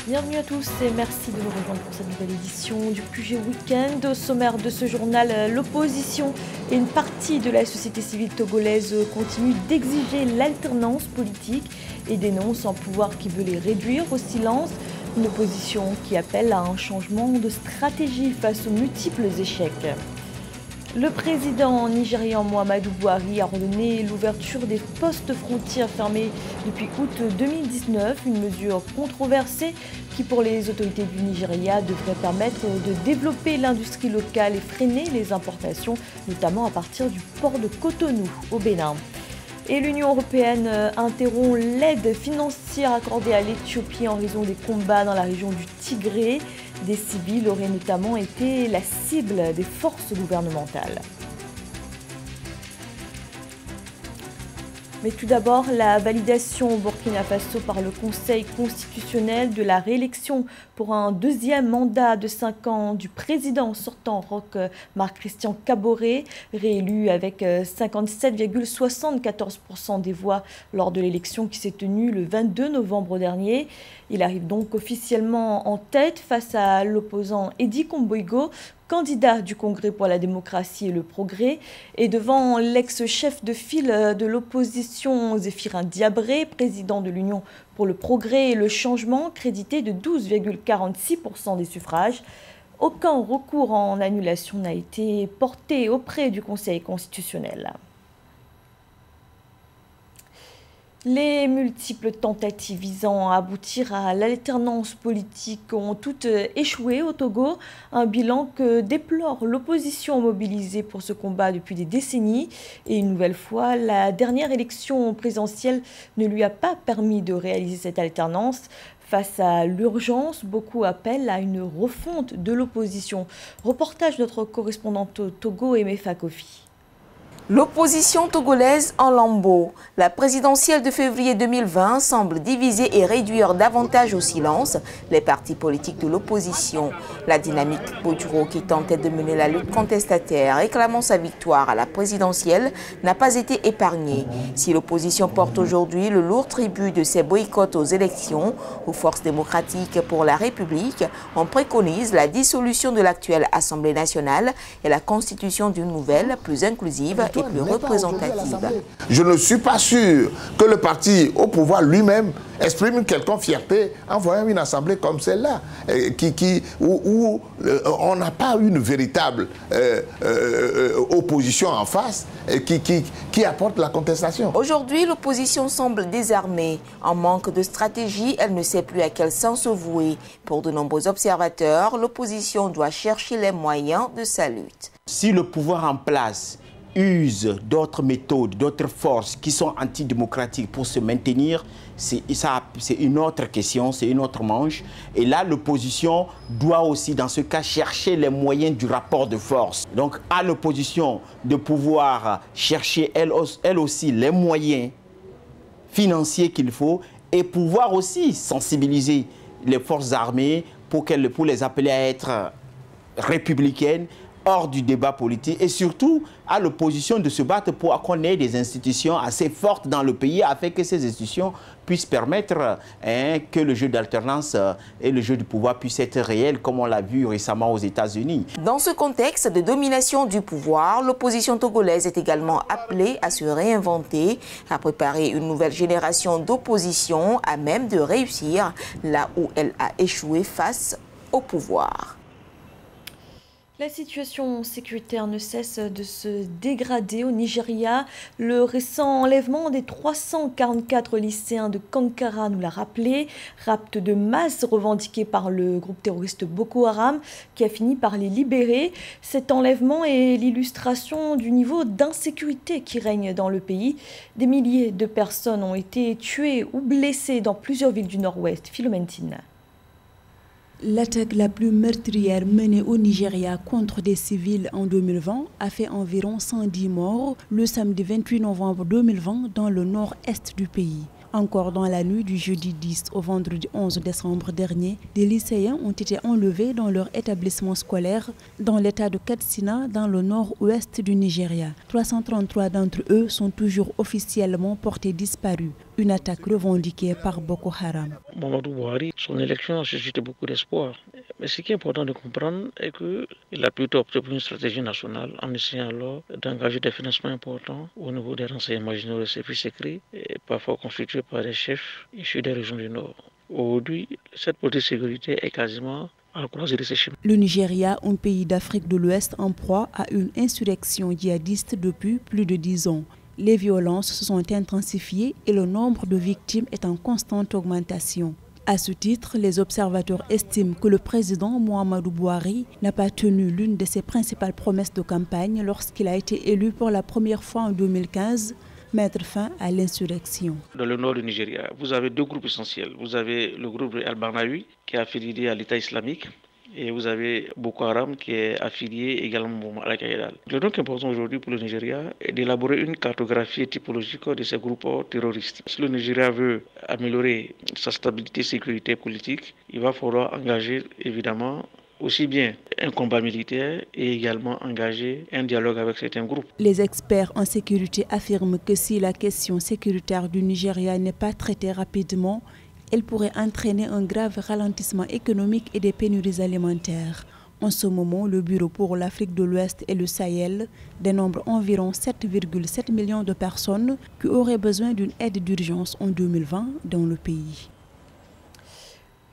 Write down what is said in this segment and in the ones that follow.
Bienvenue à tous et merci de nous rejoindre pour cette nouvelle édition du QG Week-end. Au sommaire de ce journal, l'opposition et une partie de la société civile togolaise continuent d'exiger l'alternance politique et dénoncent un pouvoir qui veut les réduire au silence. Une opposition qui appelle à un changement de stratégie face aux multiples échecs. Le président nigérian Muhammadu Buhari a ordonné l'ouverture des postes frontières fermés depuis août 2019, une mesure controversée qui pour les autorités du Nigeria devrait permettre de développer l'industrie locale et freiner les importations, notamment à partir du port de Cotonou au Bénin. Et l'Union européenne interrompt l'aide financière accordée à l'Éthiopie en raison des combats dans la région du Tigré. Des civils auraient notamment été la cible des forces gouvernementales. Mais tout d'abord, la validation au Burkina Faso par le Conseil constitutionnel de la réélection pour un deuxième mandat de 5 ans du président sortant Roch Marc Christian Kaboré, réélu avec 57,74% des voix lors de l'élection qui s'est tenue le 22 novembre dernier. Il arrive donc officiellement en tête face à l'opposant Eddy Komboigo, candidat du Congrès pour la démocratie et le progrès, et devant l'ex-chef de file de l'opposition Zéphirin Diabré, président de l'Union pour le progrès et le changement, crédité de 12,46% des suffrages. Aucun recours en annulation n'a été porté auprès du Conseil constitutionnel. Les multiples tentatives visant à aboutir à l'alternance politique ont toutes échoué au Togo, un bilan que déplore l'opposition mobilisée pour ce combat depuis des décennies. Et une nouvelle fois, la dernière élection présidentielle ne lui a pas permis de réaliser cette alternance. Face à l'urgence, beaucoup appellent à une refonte de l'opposition. Reportage de notre correspondante au Togo, Emefa Kofi. L'opposition togolaise en lambeaux. La présidentielle de février 2020 semble diviser et réduire davantage au silence les partis politiques de l'opposition. La dynamique Boduro, qui tentait de mener la lutte contestataire réclamant sa victoire à la présidentielle, n'a pas été épargnée. Si l'opposition porte aujourd'hui le lourd tribut de ses boycotts aux élections, aux forces démocratiques pour la République, on préconise la dissolution de l'actuelle Assemblée nationale et la constitution d'une nouvelle, plus inclusive et plus représentative. Je ne suis pas sûr que le parti au pouvoir lui-même exprime une quelconque fierté en voyant une assemblée comme celle-là, où on n'a pas une véritable opposition en face qui apporte la contestation. Aujourd'hui, l'opposition semble désarmée. En manque de stratégie, elle ne sait plus à quel sens se vouer. Pour de nombreux observateurs, l'opposition doit chercher les moyens de sa lutte. Si le pouvoir en place use d'autres méthodes, d'autres forces qui sont antidémocratiques pour se maintenir, c'est une autre question, c'est une autre manche. Et là, l'opposition doit aussi, dans ce cas, chercher les moyens du rapport de force. Donc, à l'opposition de pouvoir chercher, elle aussi, les moyens financiers qu'il faut et pouvoir aussi sensibiliser les forces armées pour les appeler à être républicaines, hors du débat politique, et surtout à l'opposition de se battre pour qu'on ait des institutions assez fortes dans le pays afin que ces institutions puissent permettre que le jeu d'alternance et le jeu du pouvoir puissent être réels, comme on l'a vu récemment aux États-Unis. Dans ce contexte de domination du pouvoir, l'opposition togolaise est également appelée à se réinventer, à préparer une nouvelle génération d'opposition à même de réussir là où elle a échoué face au pouvoir. La situation sécuritaire ne cesse de se dégrader au Nigeria. Le récent enlèvement des 344 lycéens de Kankara nous l'a rappelé. Rapt de masse revendiqué par le groupe terroriste Boko Haram qui a fini par les libérer. Cet enlèvement est l'illustration du niveau d'insécurité qui règne dans le pays. Des milliers de personnes ont été tuées ou blessées dans plusieurs villes du nord-ouest. Philomentine. L'attaque la plus meurtrière menée au Nigeria contre des civils en 2020 a fait environ 110 morts le samedi 28 novembre 2020 dans le nord-est du pays. Encore dans la nuit du jeudi 10 au vendredi 11 décembre dernier, des lycéens ont été enlevés dans leur établissement scolaire dans l'état de Katsina, dans le nord-ouest du Nigeria. 333 d'entre eux sont toujours officiellement portés disparus. Une attaque revendiquée par Boko Haram. Mamadou Buhari, son élection a suscité beaucoup d'espoir. Mais ce qui est important de comprendre est qu'il a plutôt opté pour une stratégie nationale en essayant alors d'engager des financements importants au niveau des renseignements généraux et services secrets, et parfois constitués par des chefs issus des régions du Nord. Aujourd'hui, cette politique de sécurité est quasiment à la croisée de ces chemins. Le Nigeria, un pays d'Afrique de l'Ouest en proie à une insurrection djihadiste depuis plus de 10 ans. Les violences se sont intensifiées et le nombre de victimes est en constante augmentation. À ce titre, les observateurs estiment que le président Muhammadu Buhari n'a pas tenu l'une de ses principales promesses de campagne lorsqu'il a été élu pour la première fois en 2015, mettre fin à l'insurrection. Dans le nord du Nigeria, vous avez deux groupes essentiels. Vous avez le groupe Al-Barnawi qui est affilié à l'État islamique et vous avez Boko Haram qui est affilié également à Al-Qaïda. Il est donc important aujourd'hui pour le Nigeria d'élaborer une cartographie typologique de ces groupes terroristes. Si le Nigeria veut améliorer sa stabilité, sécurité politique, il va falloir engager évidemment aussi bien un combat militaire et également engager un dialogue avec certains groupes. Les experts en sécurité affirment que si la question sécuritaire du Nigeria n'est pas traitée rapidement, elle pourrait entraîner un grave ralentissement économique et des pénuries alimentaires. En ce moment, le Bureau pour l'Afrique de l'Ouest et le Sahel dénombre environ 7,7 millions de personnes qui auraient besoin d'une aide d'urgence en 2020 dans le pays.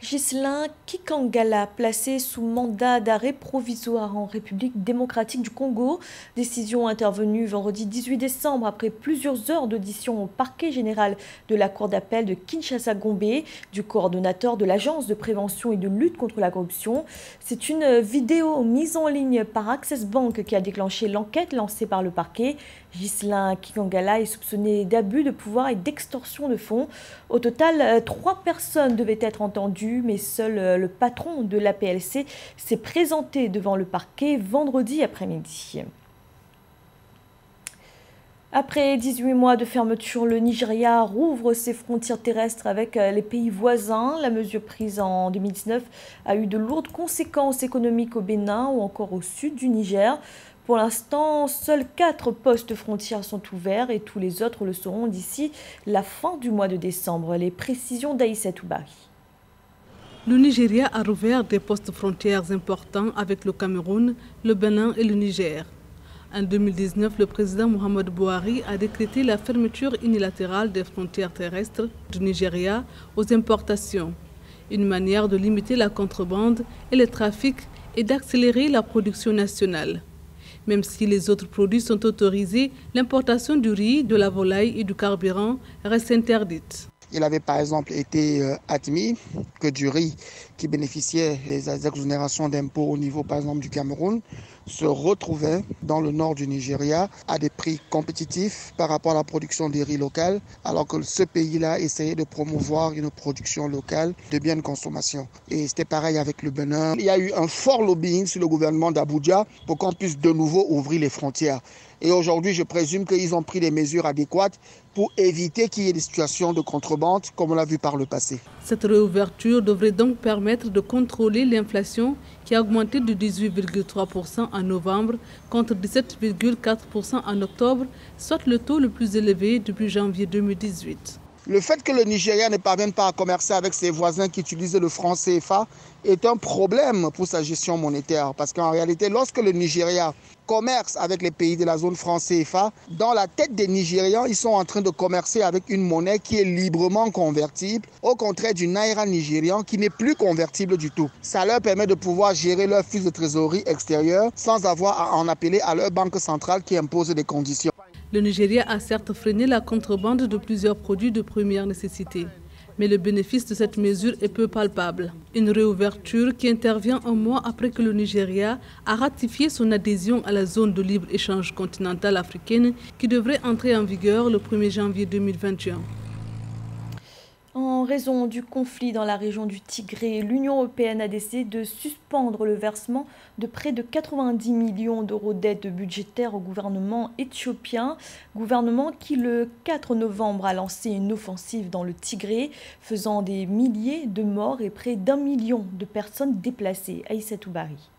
Ghislain Kikangala, placé sous mandat d'arrêt provisoire en République démocratique du Congo. Décision intervenue vendredi 18 décembre après plusieurs heures d'audition au parquet général de la Cour d'appel de Kinshasa-Gombe, du coordonnateur de l'Agence de prévention et de lutte contre la corruption. C'est une vidéo mise en ligne par Access Bank qui a déclenché l'enquête lancée par le parquet. Ghislain Kikangala est soupçonné d'abus de pouvoir et d'extorsion de fonds. Au total, 3 personnes devaient être entendues, mais seul le patron de l'APLC s'est présenté devant le parquet vendredi après-midi. Après 18 mois de fermeture, le Nigeria rouvre ses frontières terrestres avec les pays voisins. La mesure prise en 2019 a eu de lourdes conséquences économiques au Bénin ou encore au sud du Niger. Pour l'instant, seuls 4 postes frontières sont ouverts et tous les autres le seront d'ici la fin du mois de décembre. Les précisions d'Aïssa Toubari. Le Nigeria a rouvert des postes frontières importants avec le Cameroun, le Bénin et le Niger. En 2019, le président Mohamed Buhari a décrété la fermeture unilatérale des frontières terrestres du Nigeria aux importations, une manière de limiter la contrebande et le trafic et d'accélérer la production nationale. Même si les autres produits sont autorisés, l'importation du riz, de la volaille et du carburant reste interdite. Il avait par exemple été admis que du riz qui bénéficiait des exonérations d'impôts au niveau par exemple du Cameroun se retrouvait dans le nord du Nigeria à des prix compétitifs par rapport à la production des riz locales, alors que ce pays-là essayait de promouvoir une production locale de biens de consommation. Et c'était pareil avec le Bénin. Il y a eu un fort lobbying sur le gouvernement d'Abuja pour qu'on puisse de nouveau ouvrir les frontières. Et aujourd'hui, je présume qu'ils ont pris des mesures adéquates pour éviter qu'il y ait des situations de contrebande comme on l'a vu par le passé. Cette réouverture devrait donc permettre de contrôler l'inflation qui a augmenté de 18,3% en novembre contre 17,4% en octobre, soit le taux le plus élevé depuis janvier 2018. Le fait que le Nigeria ne parvienne pas à commercer avec ses voisins qui utilisent le franc CFA est un problème pour sa gestion monétaire. Parce qu'en réalité, lorsque le Nigeria commerce avec les pays de la zone franc CFA, dans la tête des Nigérians, ils sont en train de commercer avec une monnaie qui est librement convertible, au contraire du naira nigérian qui n'est plus convertible du tout. Ça leur permet de pouvoir gérer leur flux de trésorerie extérieure sans avoir à en appeler à leur banque centrale qui impose des conditions. Le Nigeria a certes freiné la contrebande de plusieurs produits de première nécessité. Mais le bénéfice de cette mesure est peu palpable. Une réouverture qui intervient un mois après que le Nigeria a ratifié son adhésion à la zone de libre-échange continentale africaine qui devrait entrer en vigueur le 1er janvier 2021. En raison du conflit dans la région du Tigré, l'Union européenne a décidé de suspendre le versement de près de 90 millions d'euros d'aide budgétaire au gouvernement éthiopien. Gouvernement qui, le 4 novembre, a lancé une offensive dans le Tigré, faisant des milliers de morts et près d'1 million de personnes déplacées. Aïssatou Bari.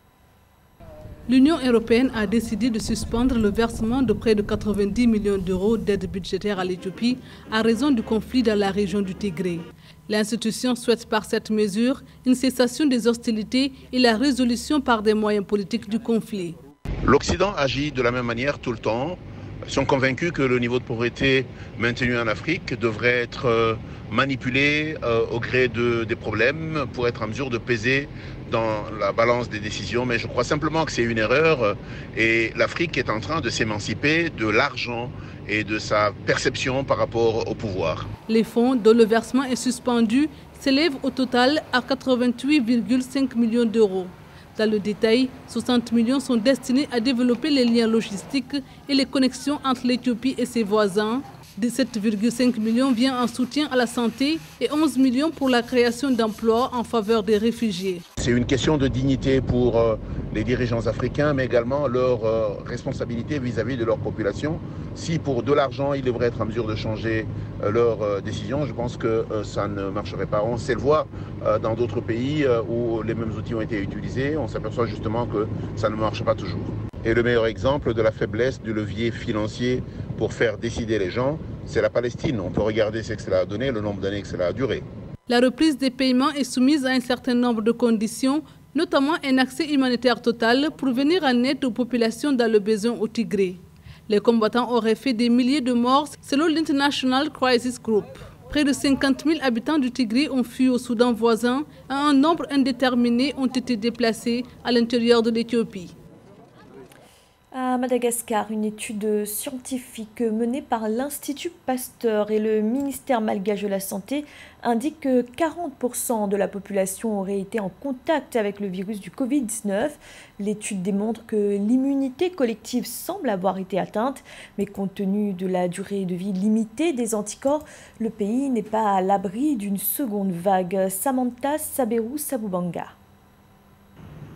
L'Union européenne a décidé de suspendre le versement de près de 90 millions d'euros d'aide budgétaire à l'Éthiopie à raison du conflit dans la région du Tigré. L'institution souhaite par cette mesure une cessation des hostilités et la résolution par des moyens politiques du conflit. L'Occident agit de la même manière tout le temps. Ils sont convaincus que le niveau de pauvreté maintenu en Afrique devrait être manipulé au gré des problèmes pour être en mesure de peser dans la balance des décisions. Mais je crois simplement que c'est une erreur et l'Afrique est en train de s'émanciper de l'argent et de sa perception par rapport au pouvoir. Les fonds dont le versement est suspendu s'élèvent au total à 88,5 millions d'euros. Dans le détail, 60 millions sont destinés à développer les liens logistiques et les connexions entre l'Éthiopie et ses voisins. 17,5 millions vient en soutien à la santé et 11 millions pour la création d'emplois en faveur des réfugiés. C'est une question de dignité pour les dirigeants africains, mais également leur responsabilité vis-à-vis de leur population. Si pour de l'argent, ils devraient être en mesure de changer leurs décisions, je pense que ça ne marcherait pas. On sait le voir dans d'autres pays où les mêmes outils ont été utilisés. On s'aperçoit justement que ça ne marche pas toujours. Et le meilleur exemple de la faiblesse du levier financier pour faire décider les gens, c'est la Palestine. On peut regarder ce que cela a donné, le nombre d'années que cela a duré. La reprise des paiements est soumise à un certain nombre de conditions, notamment un accès humanitaire total pour venir en aide aux populations dans le besoin au Tigré. Les combattants auraient fait des milliers de morts selon l'International Crisis Group. Près de 50 000 habitants du Tigré ont fui au Soudan voisin et un nombre indéterminé ont été déplacés à l'intérieur de l'Éthiopie. À Madagascar, une étude scientifique menée par l'Institut Pasteur et le ministère malgache de la Santé indique que 40% de la population aurait été en contact avec le virus du Covid-19. L'étude démontre que l'immunité collective semble avoir été atteinte, mais compte tenu de la durée de vie limitée des anticorps, le pays n'est pas à l'abri d'une seconde vague. Samantha Saberou Sabubanga.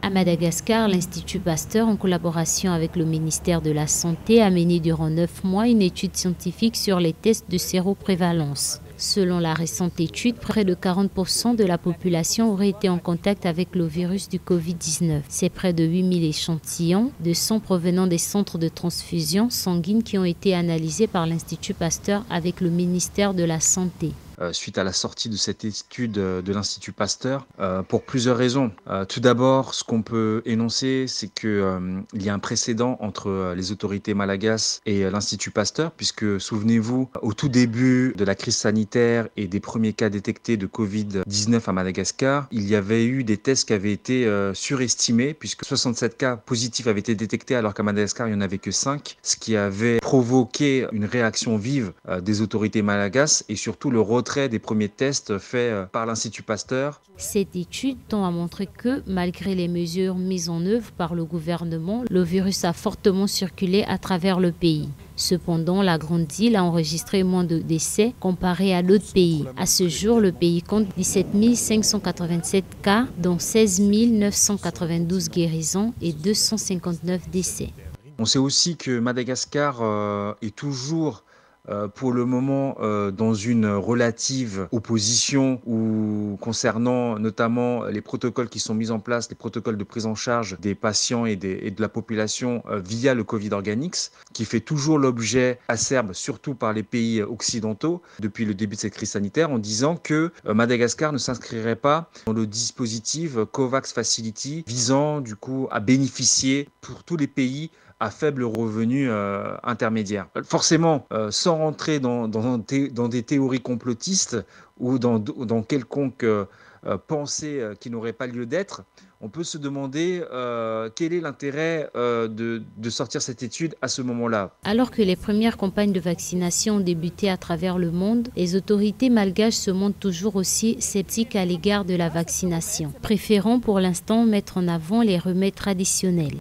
À Madagascar, l'Institut Pasteur, en collaboration avec le ministère de la Santé, a mené durant 9 mois une étude scientifique sur les tests de séroprévalence. Selon la récente étude, près de 40% de la population aurait été en contact avec le virus du Covid-19. C'est près de 8000 échantillons de sang provenant des centres de transfusion sanguine qui ont été analysés par l'Institut Pasteur avec le ministère de la Santé. Suite à la sortie de cette étude de l'Institut Pasteur, pour plusieurs raisons. Tout d'abord, ce qu'on peut énoncer, c'est qu'il y a un précédent entre les autorités malagasy et l'Institut Pasteur, puisque, souvenez-vous, au tout début de la crise sanitaire et des premiers cas détectés de Covid-19 à Madagascar, il y avait eu des tests qui avaient été surestimés, puisque 67 cas positifs avaient été détectés, alors qu'à Madagascar, il n'y en avait que 5, ce qui avait provoqué une réaction vive des autorités malagasy et surtout le retrait des premiers tests faits par l'Institut Pasteur. Cette étude tend à montrer que, malgré les mesures mises en œuvre par le gouvernement, le virus a fortement circulé à travers le pays. Cependant, la Grande Île a enregistré moins de décès comparé à d'autres pays. À ce jour, le pays compte 17 587 cas, dont 16 992 guérisons et 259 décès. On sait aussi que Madagascar est toujours pour le moment dans une relative opposition ou concernant notamment les protocoles qui sont mis en place, les protocoles de prise en charge des patients et de la population via le Covid Organics, qui fait toujours l'objet acerbe, surtout par les pays occidentaux, depuis le début de cette crise sanitaire, en disant que Madagascar ne s'inscrirait pas dans le dispositif COVAX Facility, visant du coup à bénéficier pour tous les pays à faible revenu intermédiaire. Forcément, sans rentrer dans des théories complotistes ou dans quelconque pensée qui n'aurait pas lieu d'être, on peut se demander quel est l'intérêt de sortir cette étude à ce moment-là. Alors que les premières campagnes de vaccination ont débuté à travers le monde, les autorités malgaches se montrent toujours aussi sceptiques à l'égard de la vaccination, préférant pour l'instant mettre en avant les remèdes traditionnels.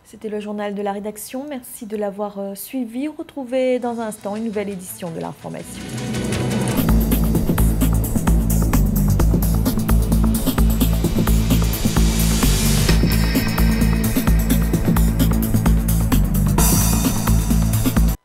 C'était le journal de la rédaction. Merci de l'avoir suivi. Retrouvez dans un instant une nouvelle édition de l'information.